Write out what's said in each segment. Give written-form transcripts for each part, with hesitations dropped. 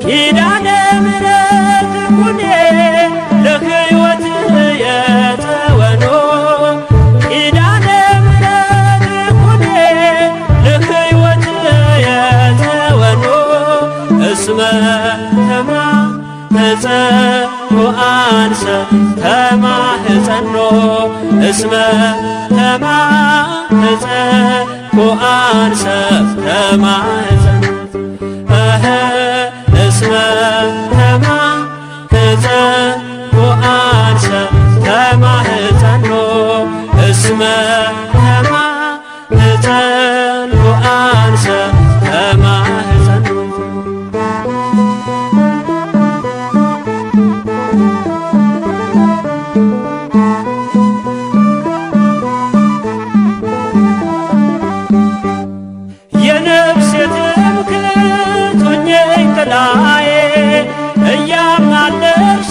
ኪዳነ ምሕረት ኩኔ ለሕይወት የተወኖ ኪዳነ ምሕረት ኩኔ ለሕይወት የተወኖ እስመ ተማህፀኖ አንሰ ተማህፀኖ እስመ ተማህፀኖ አንሰ ተማህፀኖ እስመ ተማህፀኖ አንሰ ተማህፀኖ እስመ ተማህፀኖ አንሰ ተማህፀኖ የነፍሴ ትምክህት ሆኜኝ ጥላዬ እያማለድሽ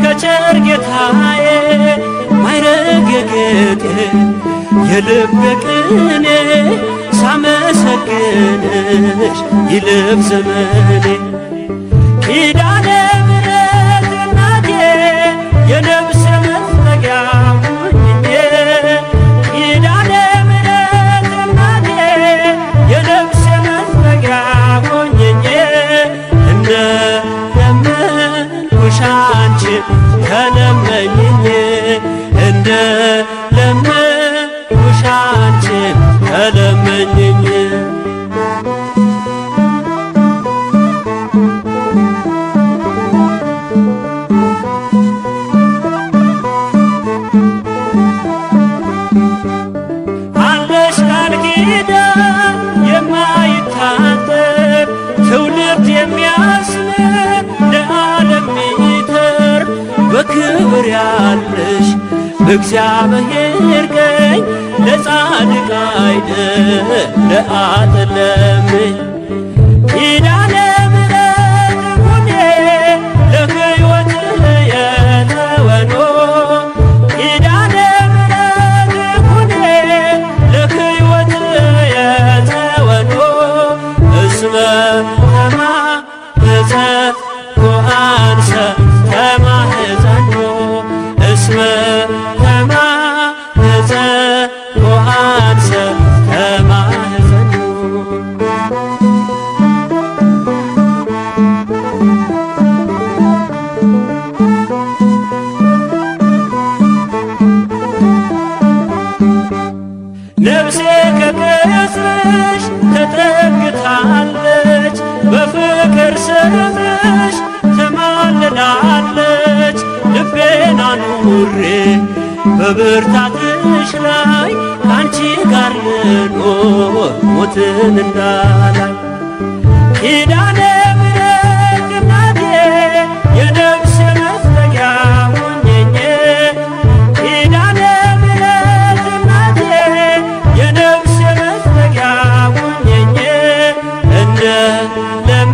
ከቸር ጌታዬ ማይረግ ጌጤ የልቤ ቅኔ ሳመሰግንሽ ይልፍ ዘመኔ ኪዳነ ምሕረት እናቴ የነፍሴ መጠጊያ ሁኚኝ ኪዳነ ምሕረት እናቴ የነፍሴ መጠጊያ ሁኚኝ እንደለመንኩሽ አንቺን ተለመኚኝ እንደለመንኩሽ አንቺን ተለመኚኝ አለሽ ቃል ኪዳን የማይታጠር ትውልድ የሚያስምር ለዓለም ሚተር በክብር ያለሽ በእግዚአብሔር ቀኝ ለጻድቅ አይደል ለአጥለምኝ ኪዳነ ምሕረት ኩኔ ለሕይወት የተወኖ ኪዳነ ምሕረት ኩኔ ለሕይወት የተወኖ እስመ ተማህፀኖ አንሰ ተማህፀኖ እስመ ተማህፀኖ አንሰ ተማህፀኖ ነፍሴ ከቅጽርሽ ተጠግታለች በፍቅር ስምሽ ትማልዳለች ልቤን አኑሬ በብርታትሽ ላይ ካንቺ ጋር ልኖር ሞትን እንዳላይ ኪዳነ ምሕረት እናቴ የነፍሴ መጠጊያ ሁኚኝ ኪዳነ ምሕረት እናቴ የነፍሴ መጠጊያ ሁኚኝ እንደለመንኩሽ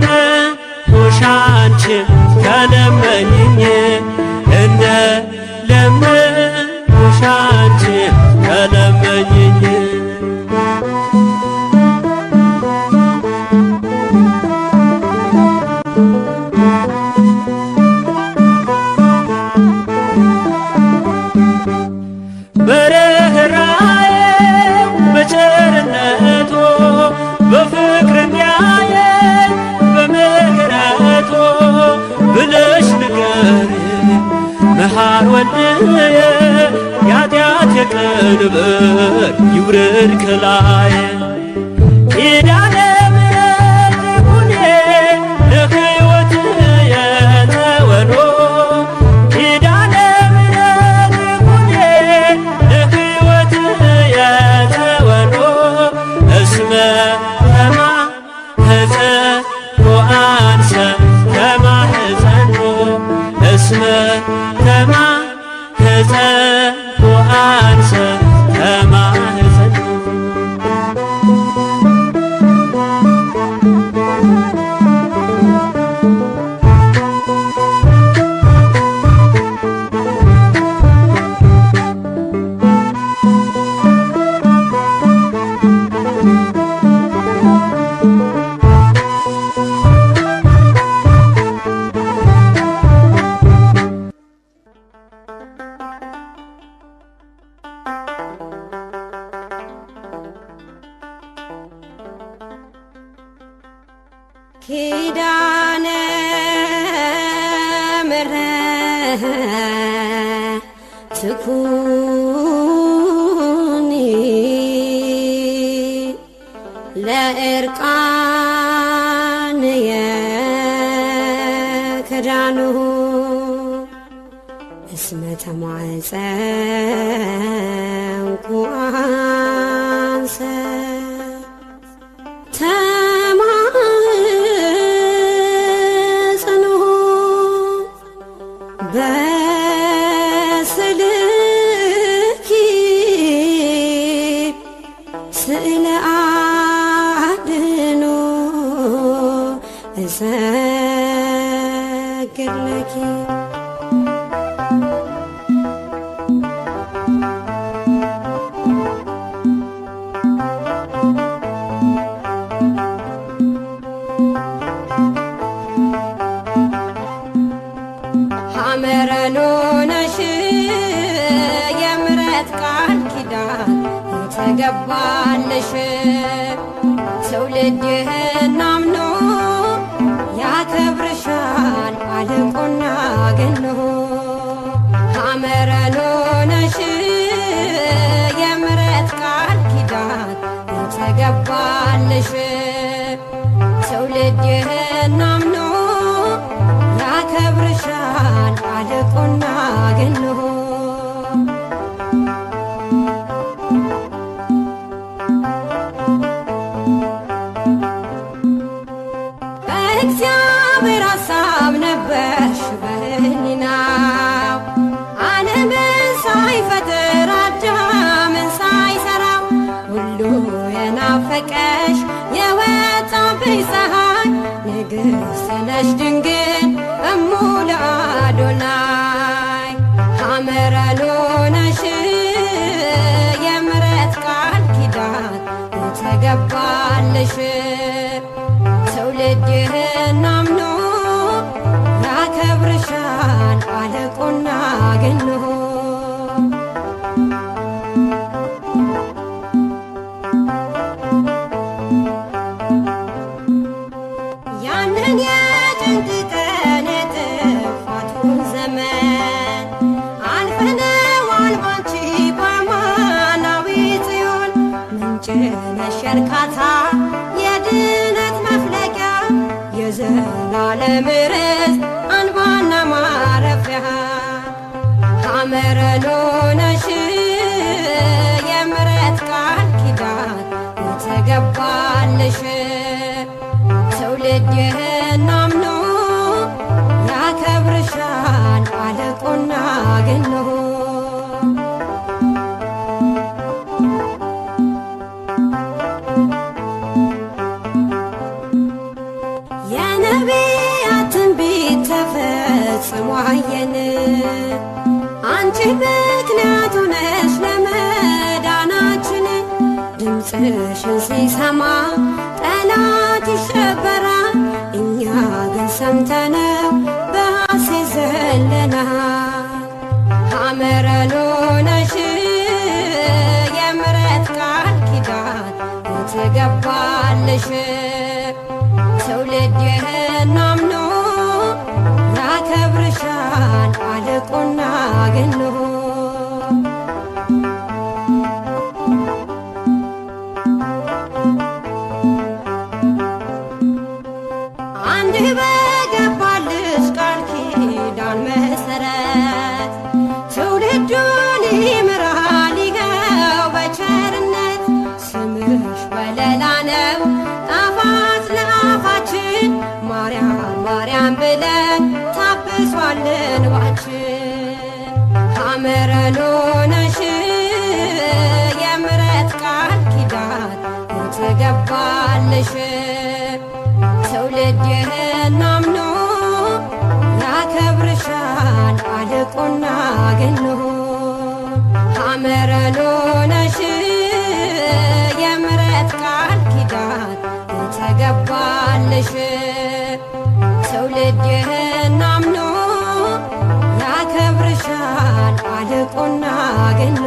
አንቺን ተለመኚኝ እንደለመንኩሽ አንቺን ተለመኚኝ በርኅራኄው በቸርነቱ በፍቅር እንዲያየን በምሕረቱ ብለሽ ንገሪኝ መሐር ወልድየ የኃጢአት የቀንበር ይውረድ ከላዬ ኪዳነ ምሕረት ኩኔ ለሕይወት የተወኖ ኪዳነ ምሕረት ኩኔ ለሕይወት የተወኖ እስመ ተማህፀኖ አንሰ ተማህፀኖ እስመ ተማህፀኖ አንሰ ተማህፀኖ ኪዳነ ምሕረት ትኩኒ ለዕርቃንየ ክዳኑ እስመ ተማፀንኩ አንሰ በስልኪ ስእለ አድኅኖ እሰግድ ለኪ ሐመረኖ ነሽ የምሕረት ቃል ኪዳን የተገባልሽ ትውልድ ይህን አምኖ ያከብርሻል አልቆና ገኖ ሐመረኖ ነሽ የምሕረት ቃል ኪዳን የተገባልሽ ትውልድ ይህን አምኖ ያከብርሻል አልቆና ገኖ በእግዚአብሔር ሐሳብ ነበርሽ በሕሊናው ዓለምን ሳይፈጥር አዳምን ሳይሠራው ሁሉ የናፈቀሽ የወጣብሽ ፀሐይ ንግሥት ነሽ ድንግል እሙ ለአዶናይ ሐመረኖ ነሽ የምሕረት ቃል ኪዳን የተገባልሽ ትውልድ ይህን አምኖ ያከብርሻል አልቆና ገኖ ያንን የጭንቅ ቀን የጥፋቱን ዘመን አልፈነዋል ባንቺ በአማናዊ ጽዮን ምንጭ ነሽ የእርካታ የድነት መፍለቂያ የዘላለም ርስት አንባና ማረፊያ ሐመረኖ ነሽ የምሕረት ቃል ኪዳን የተገባልሽ ትውልድ ይህን አምኖ ያከብርሻል አልቆና ገኖ የነቢያት ትንቢት ተፈጽሞ አየን አንቺ ምክንያቱ ነሽ ለመዳናችን ድምፅሽን ሲሰማ ጠላት ይሸበራል እኛ ግን ሰምተነው በሐሴት ዘለናል ሐመረኖ ነሽ የምሕረት ቃል ኪዳን የተገባልሽ ትውልድ ይህን አምኖ ያከብርሻል አልቆና ገኖ አንድ በገባልሽ ቃል ኪዳን መሰረት ትውልዱን ይምራል ይገው በቸርነት ስምሽ ወለላ ነው ጣፋጭ ለአፋችን ማርያም ማርያም ብለን ታብሷል እንባችን ሐመረኖ ነሽ የምሕረት ቃል ኪዳን የተገባልሽ ትውልድ ይህን አምኖ ያከብርሻል አልቆና ገኖ ሐመረኖ ነሽ የምሕረት ቃል ኪዳን የተገባልሽ ትውልድ ይህን አምኖ ያከብርሻል አልቆና ገኖ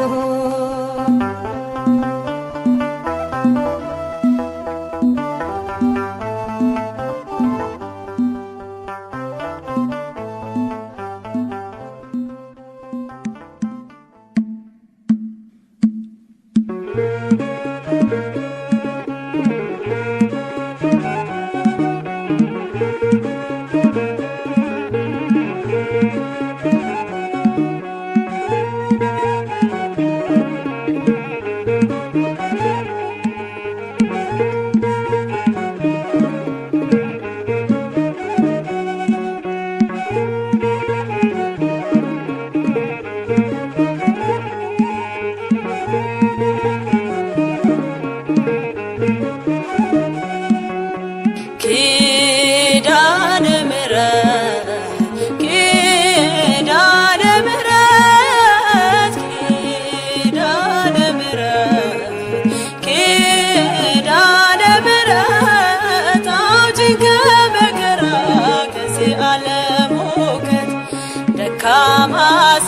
ደካማ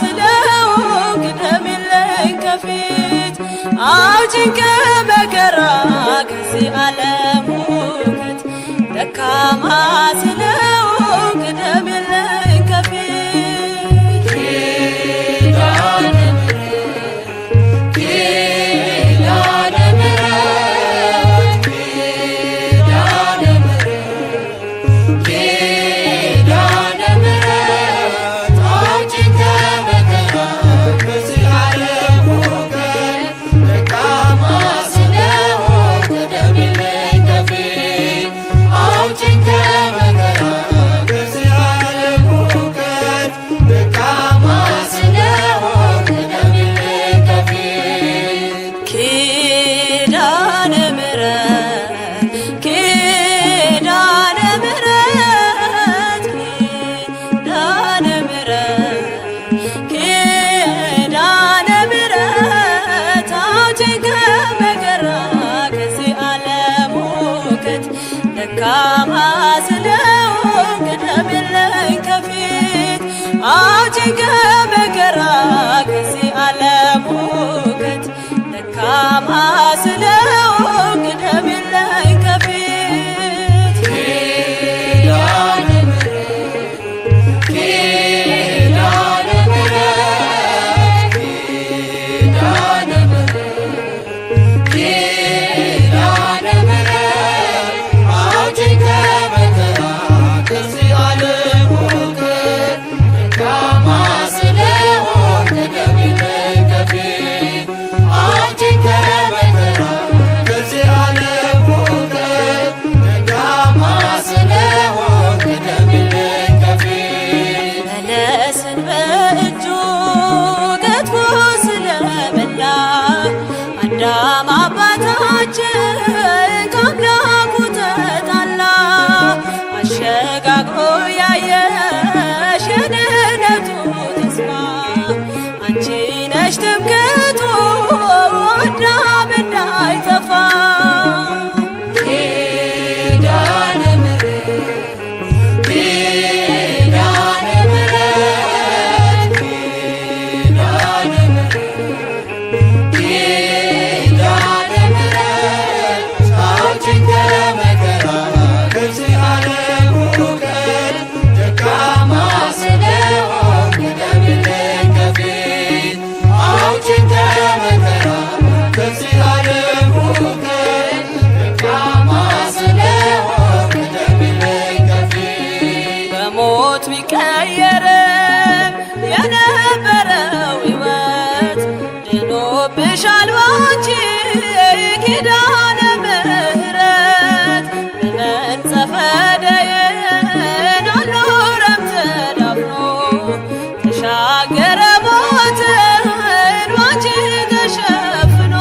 ስለሆንክ ቅደምልኝ ከፊት አውጪኝ ከመከራ ከዚህ ዓለም ሁከት ደካማ ስለሆንክ ቅደምልኝ ከፊት ኪዳነ ምሕረት ኪዳነ ምሕረት ኪዳነ ምሕረት ኪዳነ ምሕረት አውጪኝ ከመከራ ከዚህ ዓለም ሁከት ደካማ ስለሆንክ ቅደምልኝ ከፊት አውጪኝ ከመከራ ከዚህ ዓለም ሁከት ደካማ ስለሆንክ ቅደምልኝ ከፊት ኪዳነ ምሕረት ኪዳነ ምሕረት ኪዳነ ምሕረት ኪዳነ ምሕረት አውጪኝ ከመከራ ከዚህ ዓለም ሁከት ደካማ ስለሆንክ ቅደምልኝ ከፊት አውጪኝ ከመከራ ከዚህ ዓለም ሁከት ደካማ ስለሆንክ ቅደምልኝ ከፊት ኪዳነ ምሕረት ኪዳነ ምሕረት ኪዳነ ምሕረት ኪዳነ ምሕረት አውጪኝ ከመከራ ከዚህ ዓለም ሁከት ደካማ ስለሆንክ ቅደምልኝ ከፊት አውጪኝ ከመከራ ከዚህ ዓለም ሁከት ደካማ ስለሆንክ ቅደምልኝ ከፊት በለስን በእጁ ገጥሞ ስለበላ አዳም አባታችን ከአምላኩ ተጣላ አሸጋግሮ ያየሽ የድኅነቱ ተስፋ አንቺ ነሽ ትምክህቱ አዳም እንዳይጠፋ ኪዳነ ምሕረት ኪዳነ ምሕረት ኪዳነ ምሕረት ኪዳነ ምሕረት አውጪኝ ከመከራ ከዚህ ዓለም ሁከት ደካማ ስለሆንክ ቅደምልኝ ከፊት አውጪኝ ከመከራ ከዚህ ዓለም ሁከት ደካማ ስለሆንክ ቅደምልኝ ከፊት በሞት ቢቀየርም የነበረው ሕይወት ድኖብሻል ባንቺ ኪዳነ ምሕረት በመንጸፈ ደይን አልኖረም ተዳፍኖ ተሻገረ ሞትን ባንቺ ተሸፍኖ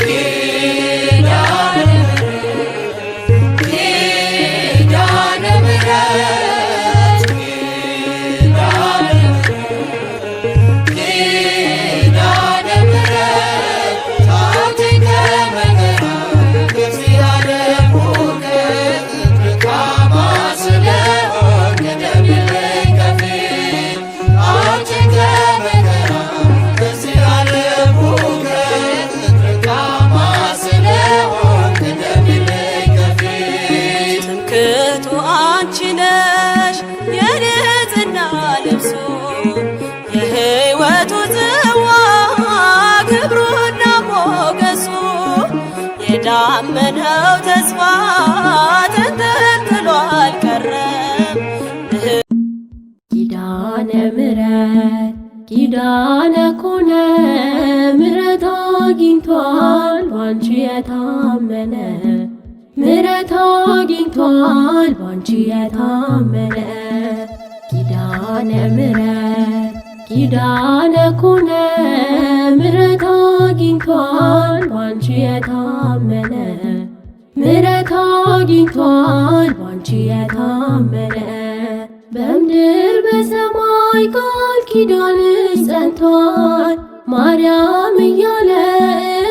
ኪዳነ ምሕረት ኪዳነ ምሕረት ኪዳነ ምሕረት ኪዳነ ምሕረት አውጪኝ ከመከራ ከዚህ ዓለም ሁከት ደካማ ስለሆንክ ቅደምልኝ ከፊት አውጪኝ ከመከራ ከዚህ ዓለም ሁከት ደካማ ስለሆንክ ቅደምልኝ ከፊት ትምክህቱ አንቺ ነሽ የንጽሕና ልብሱ የሕይወቱ ጽዋ ክብሩና ሞገሱ የዳመነው ተስፋ ተንጠልጥሏል ኪዳነ ኮነ ምሕረት አግኝቷል ባንቺ የታመነ ምሕረት አግኝቷል ባንቺ የታመነ ኪዳነ ምሕረት ኪዳነ ኮነ ምሕረት አግኝቷል ባንቺ የታመነ ምሕረት አግኝቷል ባንቺ የታመነ በምድር በሰማይ ቃል ኪዳንሽ ጸንቷል ማርያም እያለ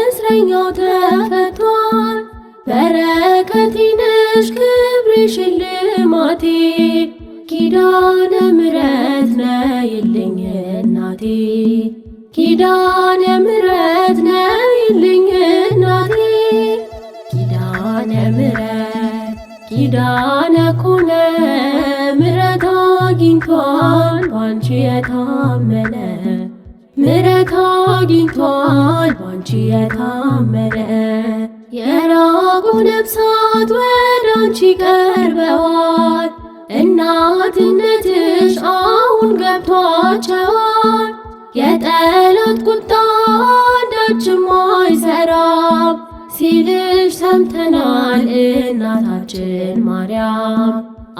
እስረኛው ተፈቷል። በረከቴ ነሽ ክብሬ ሽልማቴ ኪዳነ ምሕረት ነይልኝ እናቴ ኪዳነ ምሕረት ነይልኝ እናቴ ኪዳነ ምሕረት ኪዳነ ኮነ ምሕረት አግኝቷል ባንቺ የታመነ ምሕረት አግኝቷል ባንቺ የታመነ የራቁ ነፍሳት ወደ አንቺ ቀርበዋል እናትነትሽ አሁን ገብቷቸዋል። የጠላት ቁጣ አንዳችም አይሰራም ሲልሽ ሰምተናል እናታችን ማርያም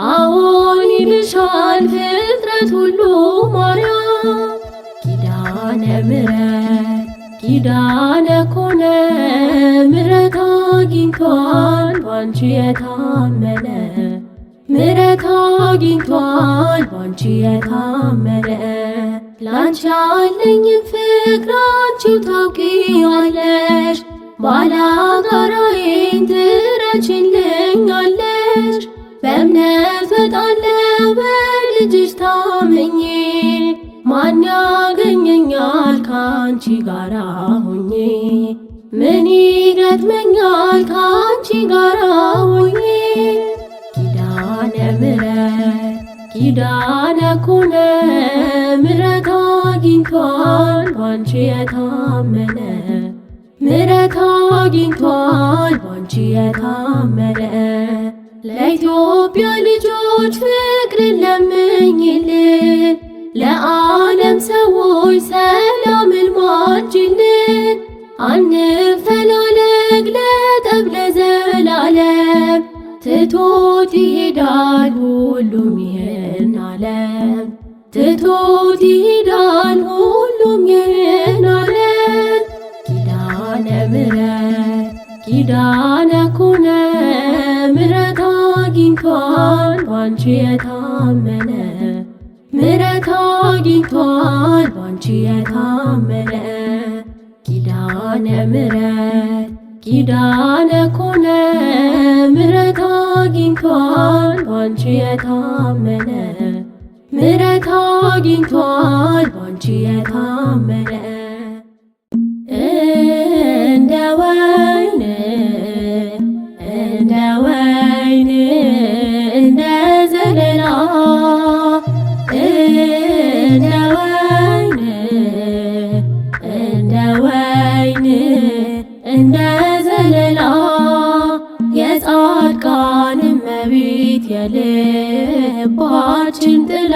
አሁን ይልሻል ፍጥረት ሁሉ ማርያም ኪዳነ ምሕረት ኪዳነ ኮነ ምሕረት አግኝቷል ባንቺ የታመነ ምሕረት አግኝቷል ባንቺ የታመነ ላንቺ ያለኝን ፍቅር አንቺው ታውቂዋለሽ ባላጋራዬን ትረቺልኛለሽ በእምነት እወጣለሁ በልጅሽ ታምኜ ማን ያገኘኛል ካንቺ ጋራ ሆኜ ምን ይገጥመኛል ካንቺ ጋራ ሆኜ ኪዳነ ምሕረት ኪዳነ ኮነ ምሕረት አግኝቷል ባንቺ የታመነ ምሕረት አግኝቷል ባንቺ የታመነ ለኢትዮጵያ ልጆች ፍቅርን ለምኝልን ለዓለም ሰዎች ሰላምን ማልጅልን አንፈላለግ ለጠብ ለዘላለም ትቶት ይሄዳል ሁሉም ይህን ዓለም ትቶት ይሄዳል ሁሉም ይህን ዓለም ኪዳነ ምሕረት ኪዳነ ኮነ ምሕረት አግኝቷል ባንቺ የታመነ ምሕረት አግኝቷል ባንቺ የታመነ ኪዳነ ምሕረት ኪዳነ ኮነ ምሕረት አግኝቷል ባንቺ የታመነ ምሕረት አግኝቷል ባንቺ የታመነ እንደ ወይን እንደ ወይን እንደ ዘለላ እንደ ወይን እንደ ወይን እንደ ዘለላ የጻድቃን እመቤት የልባችን ጥላ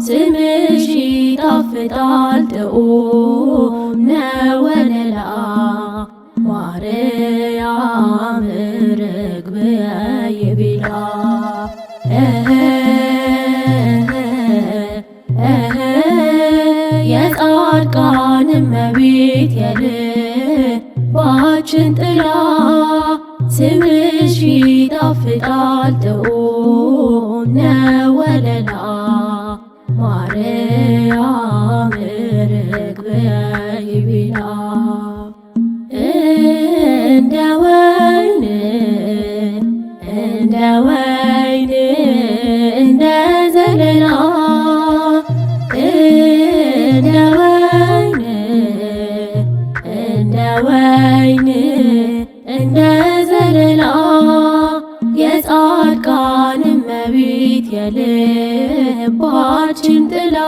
ስምሽ ይጣፍጣል ጥዑም ነው ወለላ ማርያም ርግብየ ይቤላ የጻድቃን እመቤት የልባችን ጥላ ስምሽ ይጣፍጣል ጥዑም ነው ወለላ ማርያም ርግብየ ይቤላ እንደ ወይን እንደ ወይን እንደ ዘለላ እንደ ወይን እንደ ወይን እንደ ዘለላ የጻድቃን እመቤት የልባችን ጥላ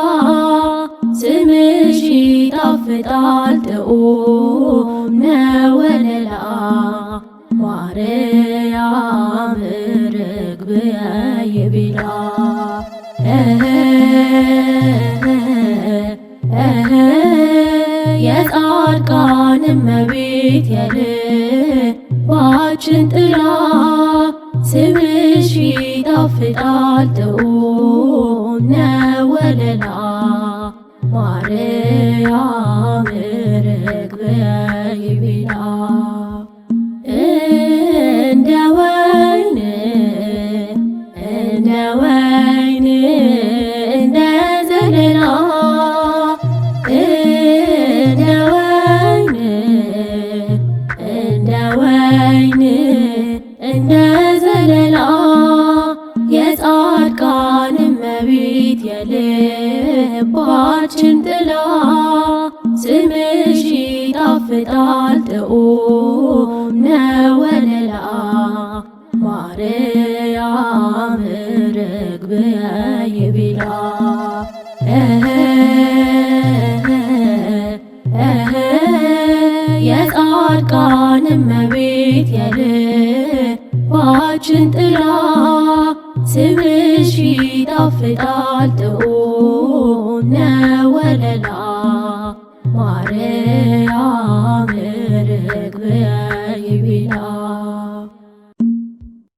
ስምሽ ይጣፍጣል ጥዑም ነው ወለላ ማርያም ርግብየ ይቤላ የጻድቃን እመቤት የልባችን ጥላ ስምሽ ይጣፍጣል ጥዑም ነው ወለላ ማርያም ርግብ ይቤላ እንደ ወይን እንደ ወይን እንደ ዘለላ እንደ ወይን እንደ ወይን እንደ ዘለላ የጻድቃን እመቤት የልባችን ጥላ ስምሽ ይጣፍጣል ጥዑም ነው ወለላ ማርያም ርግብ ይቤላ የጻድቃን እመቤት የልባችን ጥላ ስምሽ ይጣፍጣል ጥዑም ነው ወለላ ማርያም ርግብ ይቤላ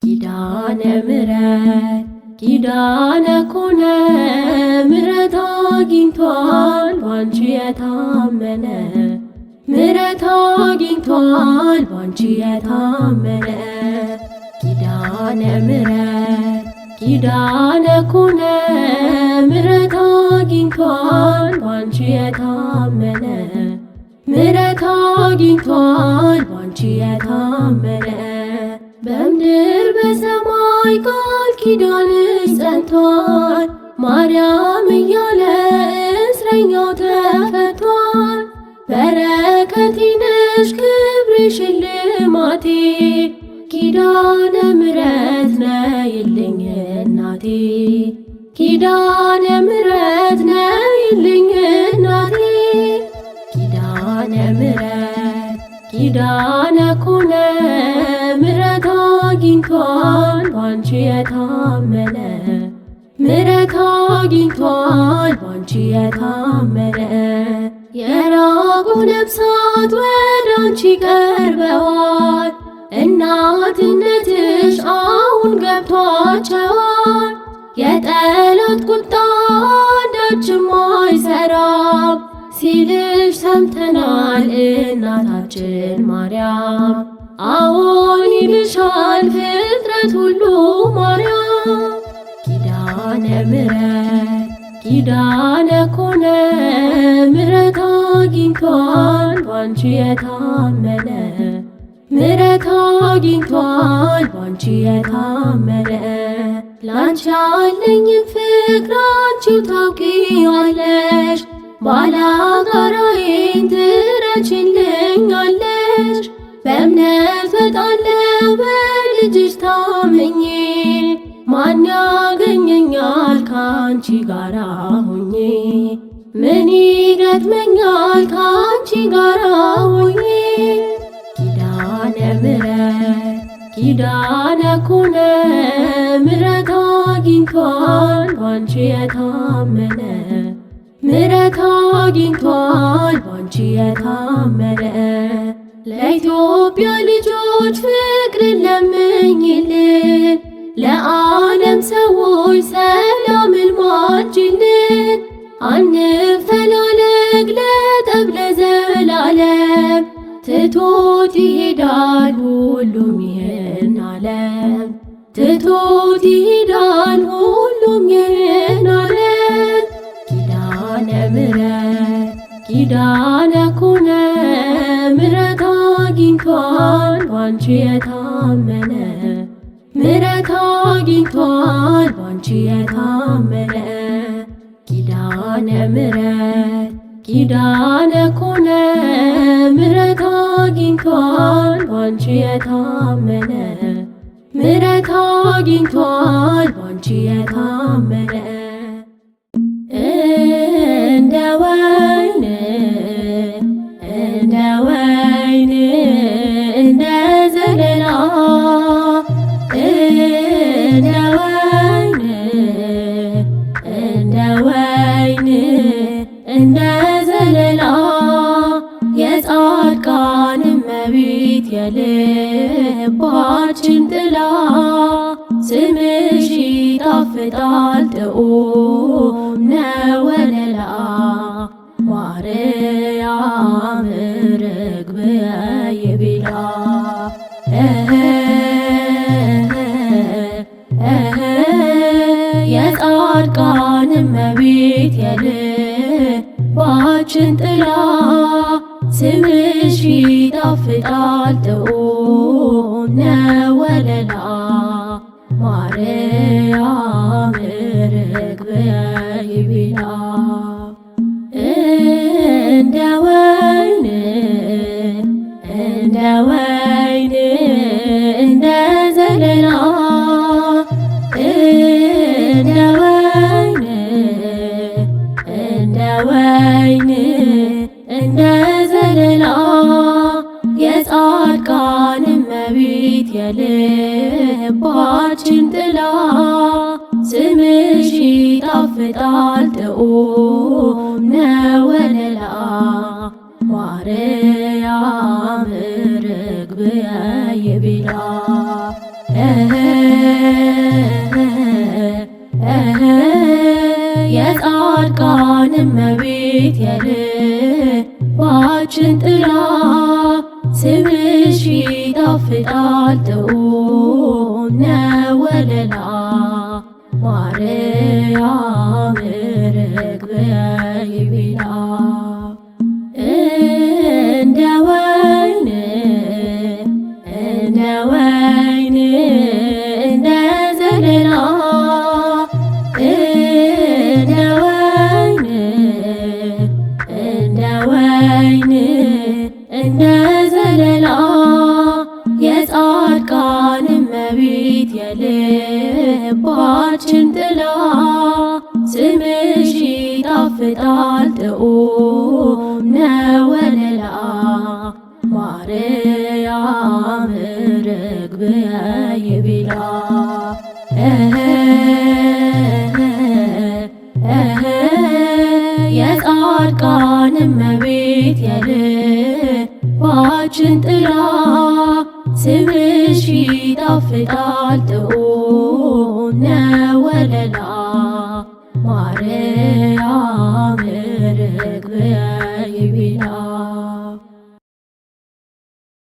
ኪዳነ ምሕረት ኪዳነ ኮነ ምሕረት አግኝቷል ባንቺ የታመነ ምሕረት አግኝቷል ባንቺ የታመነ ኪዳነ ምሕረት ኪዳነ ኮነ ምሕረት አግኝቷል ባንቺ የታመነ ምሕረት አግኝቷል ባንቺ የታመነ በምድር በሰማይ ቃል ኪዳንሽ ጸንቷል ማርያም እያለ እስረኛው ተፈቷል። በረከቴ ነሽ ክብርሽ ሽልማቴ ኪዳነ ምሕረት ነይልኝ እናቴ ኪዳነ ምሕረት ነይልኝ እናቴ ኪዳነ ምሕረት ኪዳነ ኮነ ምሕረት አግኝቷል ባንቺ የታመነ ምሕረት አግኝቷል ባንቺ የታመነ የራቁ ነፍሳት ወደ አንቺ ቀርበዋል እናትነትሽ አሁን ገብቷቸዋል። የጠላት ቁጣ አንዳችም አይሰራም ሲልሽ ሰምተናል እናታችን ማርያም አዎን ይልሻል ፍጥረት ሁሉ ማርያም ኪዳነ ምሕረት ኪዳነ ኮነ ምሕረት አግኝቷል ባንቺ የታመነ ምሕረት አግኝቷል ባንቺ የታመነ ላንቺ ያለኝን ፍቅር አንቺው ታውቂዋለሽ ባላጋራዬን ትረቺልኛለሽ በእምነት እወጣለሁ በልጅሽ ታምኜ ማን ያገኘኛል ካንቺ ጋራ ሆኜ ምን ይገጥመኛል ካንቺ ጋራ ሆኜ ኪዳነ ምሕረት ኪዳነ ኮነ ምሕረት አግኝቷል ባንቺ የታመነ ምሕረት አግኝቷል ባንቺ የታመነ ለኢትዮጵያ ልጆች ፍቅርን ለምኝልን ለዓለም ሰዎች ሰላምን ማልጅልን አንፈላለግ ለጠብ ለዘላለም ትቶት ይሄዳል ሁሉም ይህን ዓለም ትቶት ይሄዳል ሁሉም ይህን ዓለም ኪዳነ ምሕረት ኪዳነ ኮነ ምሕረት አግኝቷል ባንቺ የታመነ ምሕረት አግኝቷል ባንቺ የታመነ ኪዳነ ምሕረት ኪዳነ ኮነ ምሕረት አግኝቷል ባንቺ የታመነ ምሕረት አግኝቷል ባንቺ የታመነ እንደ ወይን እንደ ወይን እንደ ዘለላ እንደ ወይን እንደ ወይን እንደ ይጣፍጣል ጥዑም ነው ወለላ ማርያም ርግብየ ይቤላ የጻድቃን እመቤት የልባችን ጥላ ስምሽ ይጣፍጣል ጥዑም ነው ወለላ ማርያም ርግብየ ይቤላ እንደ ወይን እንደ ወይን እንደ ዘለላ እንደ ወይን እንደ ወይን እንደ ዘለላ የጻድቃን እመቤት የልባችን ጥላ ስምሽ ይጣፍጣል ጥዑም ነው ወለላ ማርያም ርግብየ ይቤላ የጻድቃን እመቤት የልባችን ጥላ ስምሽ ይጣፍጣል ጥዑም ነው ወለላ ማርያም ርግብየ ይቤላ እንደ ወይን እንደ ወይን እንደ ዘለላ እንደ ወይን እንደ ወይን እንደ ዘለላ የጻድቃን እመቤት የልባችን ጥላ ስምሽ ይጣፍጣል ጥዑም ነው ወለላ ማርያም ርግብየ ይቤላ የጻድቃን እመቤት የልባችን ጥላ ስምሽ ይጣፍጣል ጥዑም ነው ወለላ